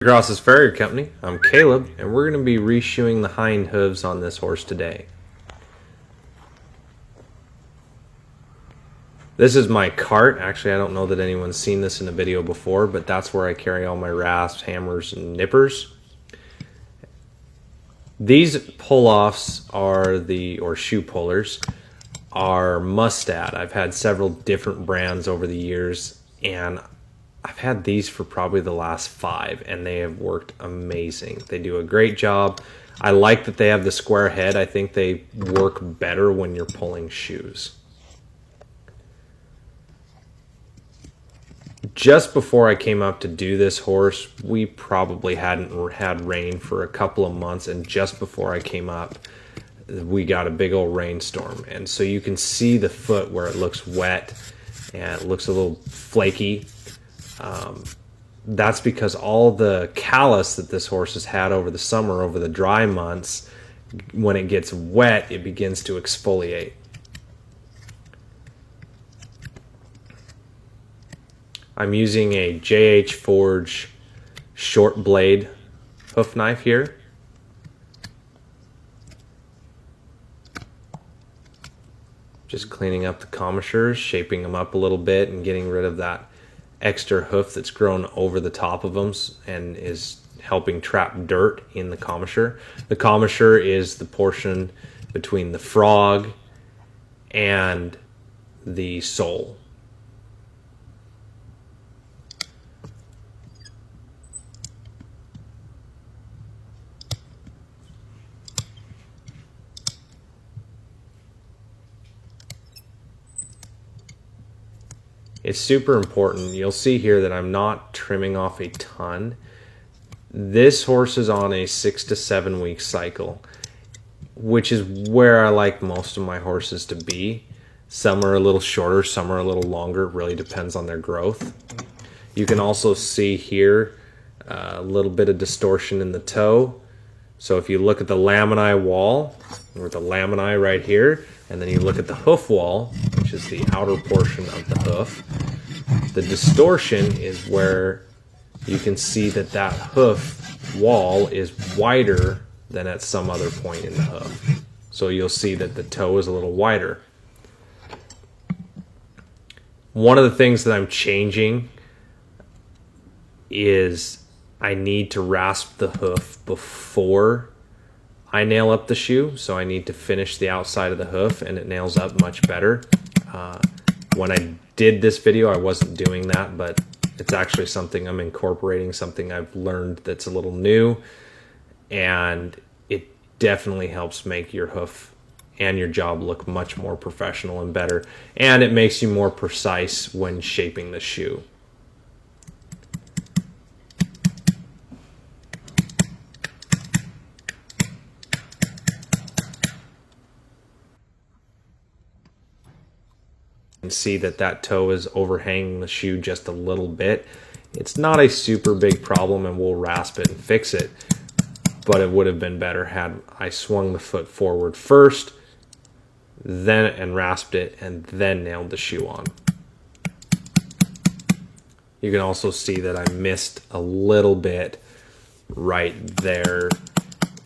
Across Farrier Company, I'm Caleb, and we're going to be reshoeing the hind hooves on this horse today. This is my cart. Actually, I don't know that anyone's seen this in a video before, but that's where I carry all my rasps, hammers, and nippers. These pull-offs or shoe pullers are Mustad. I've had several different brands over the years, and I've had these for probably the last 5, and they have worked amazing. They do a great job. I like that they have the square head. I think they work better when you're pulling shoes. Just before I came up to do this horse, we probably hadn't had rain for a couple of months, and just before I came up, we got a big old rainstorm. And so you can see the foot where it looks wet and it looks a little flaky. That's because all the callus that this horse has had over the summer, over the dry months, when it gets wet, it begins to exfoliate. I'm using a JH Forge short blade hoof knife here. Just cleaning up the commissures, shaping them up a little bit and getting rid of that extra hoof that's grown over the top of them and is helping trap dirt in the commissure. The commissure is the portion between the frog and the sole. It's super important. You'll see here that I'm not trimming off a ton. This horse is on a 6 to 7 week cycle, which is where I like most of my horses to be. Some are a little shorter, some are a little longer. It really depends on their growth. You can also see here a little bit of distortion in the toe. So if you look at the laminae wall, or the laminae right here, and then you look at the hoof wall, which is the outer portion of the hoof, the distortion is where you can see that that hoof wall is wider than at some other point in the hoof. So you'll see that the toe is a little wider. One of the things that I'm changing is I need to rasp the hoof before I nail up the shoe, so I need to finish the outside of the hoof, and it nails up much better. When I did this video, I wasn't doing that, but it's actually something I'm incorporating, something I've learned that's a little new, and it definitely helps make your hoof and your job look much more professional and better, and it makes you more precise when shaping the shoe. And see that that toe is overhanging the shoe just a little bit. It's not a super big problem, and we'll rasp it and fix it, but it would have been better had I swung the foot forward first, then and rasped it, and then nailed the shoe on. You can also see that I missed a little bit right there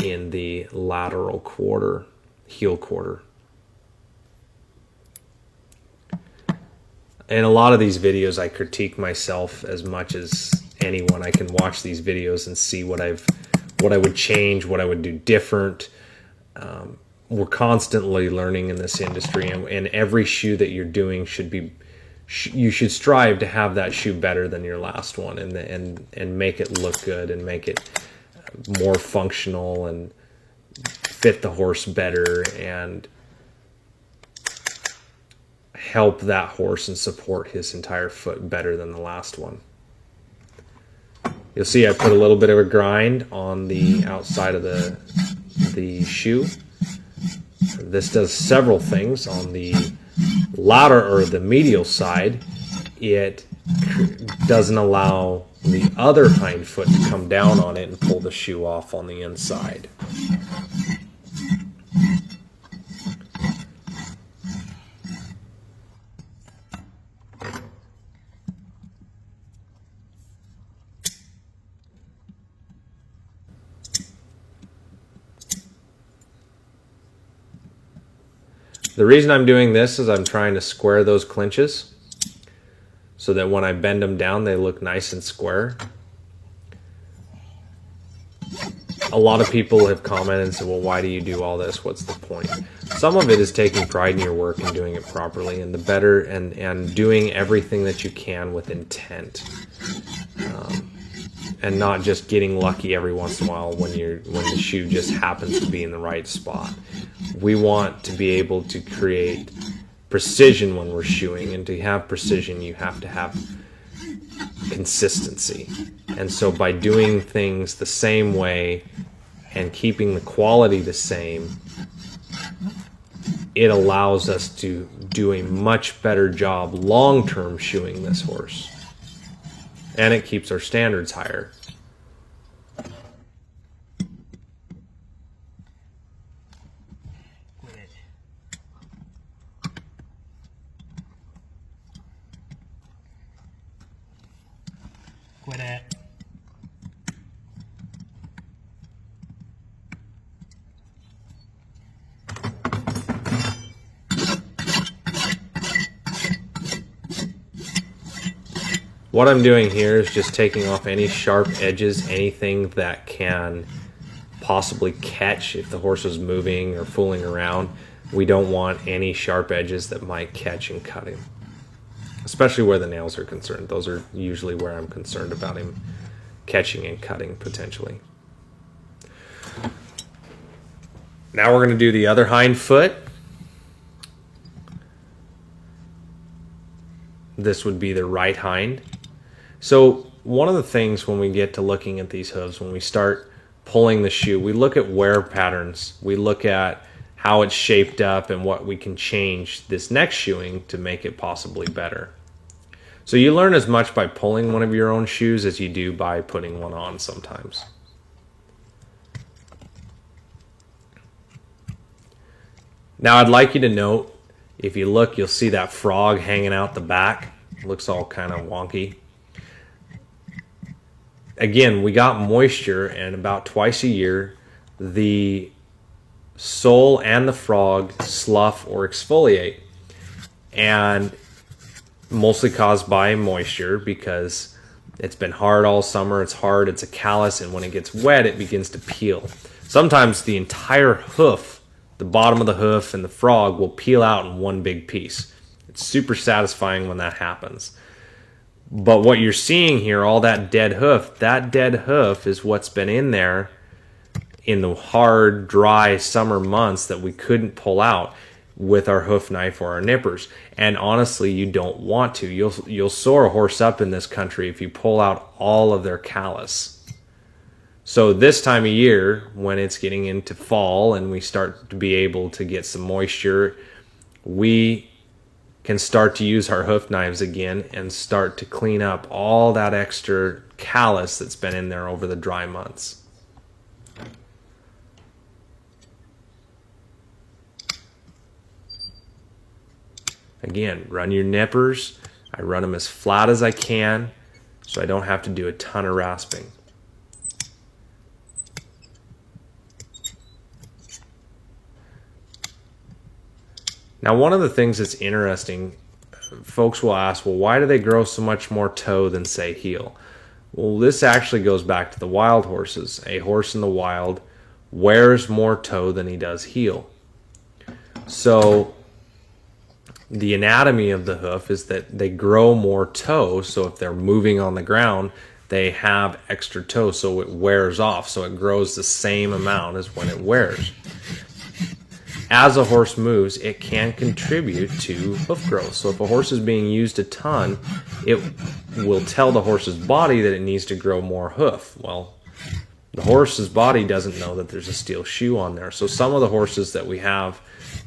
in the lateral quarter, heel quarter. In a lot of these videos, I critique myself as much as anyone. I can watch these videos and see what I would change, what I would do different. We're constantly learning in this industry, and every shoe that you're doing should be, you should strive to have that shoe better than your last one, and make it look good and make it more functional and fit the horse better and help that horse and support his entire foot better than the last one. You'll see I put a little bit of a grind on the outside of the shoe. This does several things. On the lateral or the medial side, it doesn't allow the other hind foot to come down on it and pull the shoe off on the inside. The reason I'm doing this is I'm trying to square those clinches so that when I bend them down, they look nice and square. A lot of people have commented and said, well, why do you do all this? What's the point? Some of it is taking pride in your work and doing it properly, and the better, and doing everything that you can with intent, and not just getting lucky every once in a while when the shoe just happens to be in the right spot. We want to be able to create precision when we're shoeing, and to have precision, you have to have consistency. And so by doing things the same way and keeping the quality the same, it allows us to do a much better job long-term shoeing this horse. And it keeps our standards higher. Quit it. What I'm doing here is just taking off any sharp edges, anything that can possibly catch if the horse is moving or fooling around. We don't want any sharp edges that might catch and cut him, especially where the nails are concerned. Those are usually where I'm concerned about him catching and cutting potentially. Now we're going to do the other hind foot. This would be the right hind. So one of the things when we get to looking at these hooves, when we start pulling the shoe, we look at wear patterns. We look at how it's shaped up and what we can change this next shoeing to make it possibly better. So you learn as much by pulling one of your own shoes as you do by putting one on sometimes. Now I'd like you to note, if you look, you'll see that frog hanging out the back. It looks all kind of wonky. Again, we got moisture, and about twice a year, the sole and the frog slough or exfoliate, and mostly caused by moisture because it's been hard all summer. It's hard, it's a callus, and when it gets wet, it begins to peel. Sometimes the entire hoof, the bottom of the hoof and the frog, will peel out in one big piece. It's super satisfying when that happens. But what you're seeing here, all that dead hoof is what's been in there in the hard, dry summer months that we couldn't pull out with our hoof knife or our nippers. And honestly, you don't want to. You'll sore a horse up in this country if you pull out all of their callus. So this time of year, when it's getting into fall and we start to be able to get some moisture, we can start to use our hoof knives again and start to clean up all that extra callus that's been in there over the dry months. Again, run your nippers. I run them as flat as I can so I don't have to do a ton of rasping. Now, one of the things that's interesting, folks will ask, well, why do they grow so much more toe than, say, heel? Well, this actually goes back to the wild horses. A horse in the wild wears more toe than he does heel. So the anatomy of the hoof is that they grow more toe, so if they're moving on the ground, they have extra toe, so it wears off, so it grows the same amount as when it wears. As a horse moves, it can contribute to hoof growth. So if a horse is being used a ton, it will tell the horse's body that it needs to grow more hoof. Well, the horse's body doesn't know that there's a steel shoe on there. So some of the horses that we have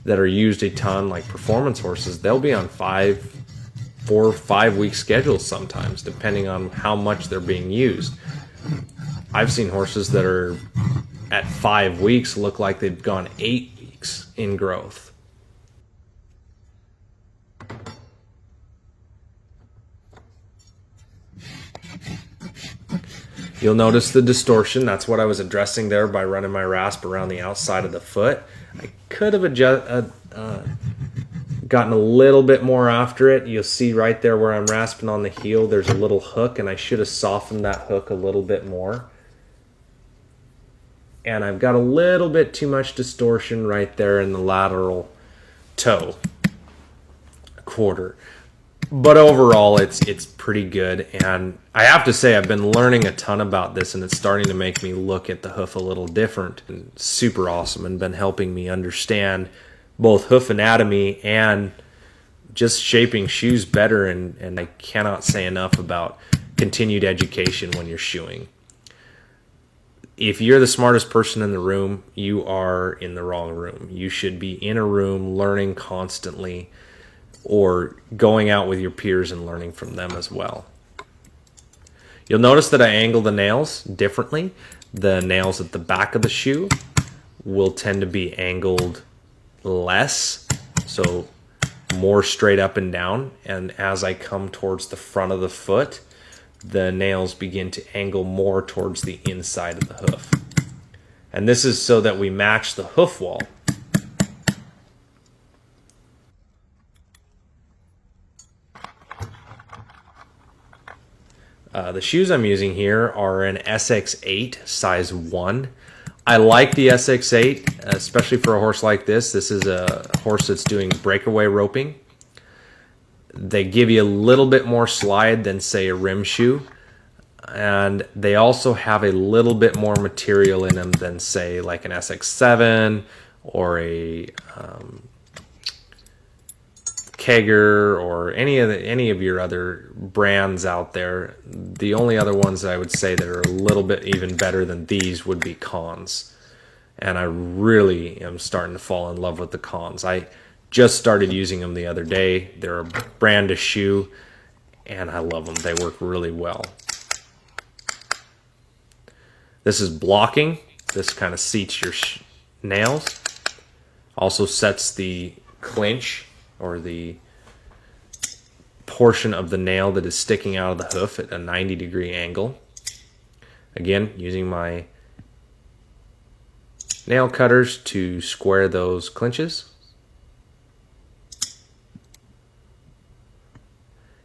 that are used a ton, like performance horses, they'll be on 4 or 5 week schedules sometimes, depending on how much they're being used. I've seen horses that are at 5 weeks look like they've gone 8 weeks in growth. You'll notice the distortion. That's what I was addressing there by running my rasp around the outside of the foot. I could have gotten a little bit more after it. You'll see right there where I'm rasping on the heel, there's a little hook, and I should have softened that hook a little bit more. And I've got a little bit too much distortion right there in the lateral toe quarter. But overall, it's pretty good. And I have to say, I've been learning a ton about this, and it's starting to make me look at the hoof a little different. And super awesome, and been helping me understand both hoof anatomy and just shaping shoes better. And I cannot say enough about continued education when you're shoeing. If you're the smartest person in the room, you are in the wrong room. You should be in a room learning constantly, or going out with your peers and learning from them as well. You'll notice that I angle the nails differently. The nails at the back of the shoe will tend to be angled less, so more straight up and down. And as I come towards the front of the foot, the nails begin to angle more towards the inside of the hoof. And this is so that we match the hoof wall. The shoes I'm using here are an SX8 size 1. I like the SX8, especially for a horse like this. This is a horse that's doing breakaway roping. They give you a little bit more slide than, say, a rim shoe. And they also have a little bit more material in them than, say, like an SX7 or a Kegger or any of your other brands out there. The only other ones that I would say that are a little bit even better than these would be Cons. And I really am starting to fall in love with the Cons. I just started using them the other day. They're a brand of shoe, and I love them. They work really well. This is blocking. This kind of seats your nails. Also sets the clinch, or the portion of the nail that is sticking out of the hoof, at a 90-degree angle. Again, using my nail cutters to square those clinches.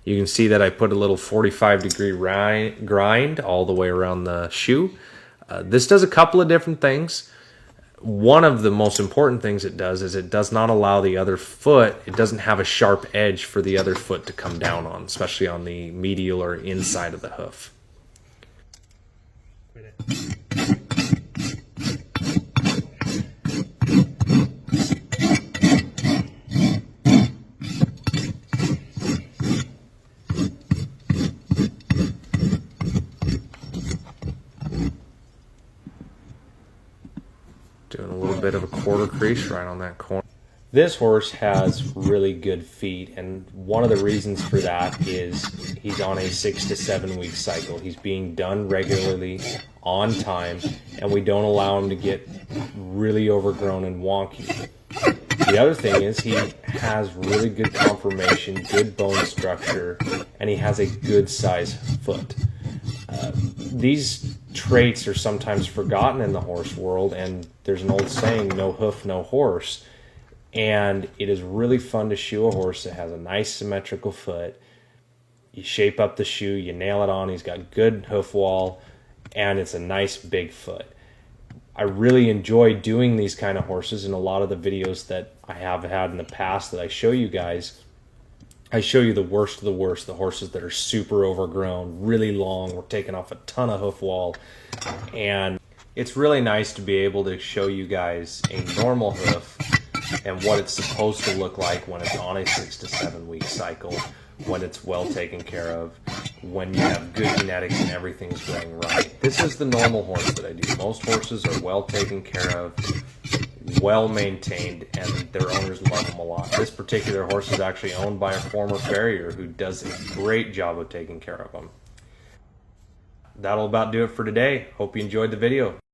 You can see that I put a little 45-degree grind all the way around the shoe. This does a couple of different things. One of the most important things it does is it does not allow the other foot, it doesn't have a sharp edge for the other foot to come down on, especially on the medial or inside of the hoof. Doing a little bit of a quarter crease right on that corner. This horse has really good feet, and one of the reasons for that is he's on a 6 to 7 week cycle. He's being done regularly, on time, and we don't allow him to get really overgrown and wonky. The other thing is he has really good conformation, good bone structure, and he has a good size foot. These traits are sometimes forgotten in the horse world, and there's an old saying, no hoof, no horse. And it is really fun to shoe a horse that has a nice symmetrical foot. You shape up the shoe, you nail it on, he's got good hoof wall, and it's a nice big foot. I really enjoy doing these kind of horses. In a lot of the videos that I have had in the past that I show you guys, I show you the worst of the worst, the horses that are super overgrown, really long, we're taking off a ton of hoof wall. And it's really nice to be able to show you guys a normal hoof and what it's supposed to look like when it's on a 6 to 7 week cycle, when it's well taken care of, when you have good genetics and everything's going right. This is the normal horse that I do. Most horses are well taken care of, well maintained, and their owners love them a lot. This particular horse is actually owned by a former farrier who does a great job of taking care of them. That'll about do it for today. Hope you enjoyed the video.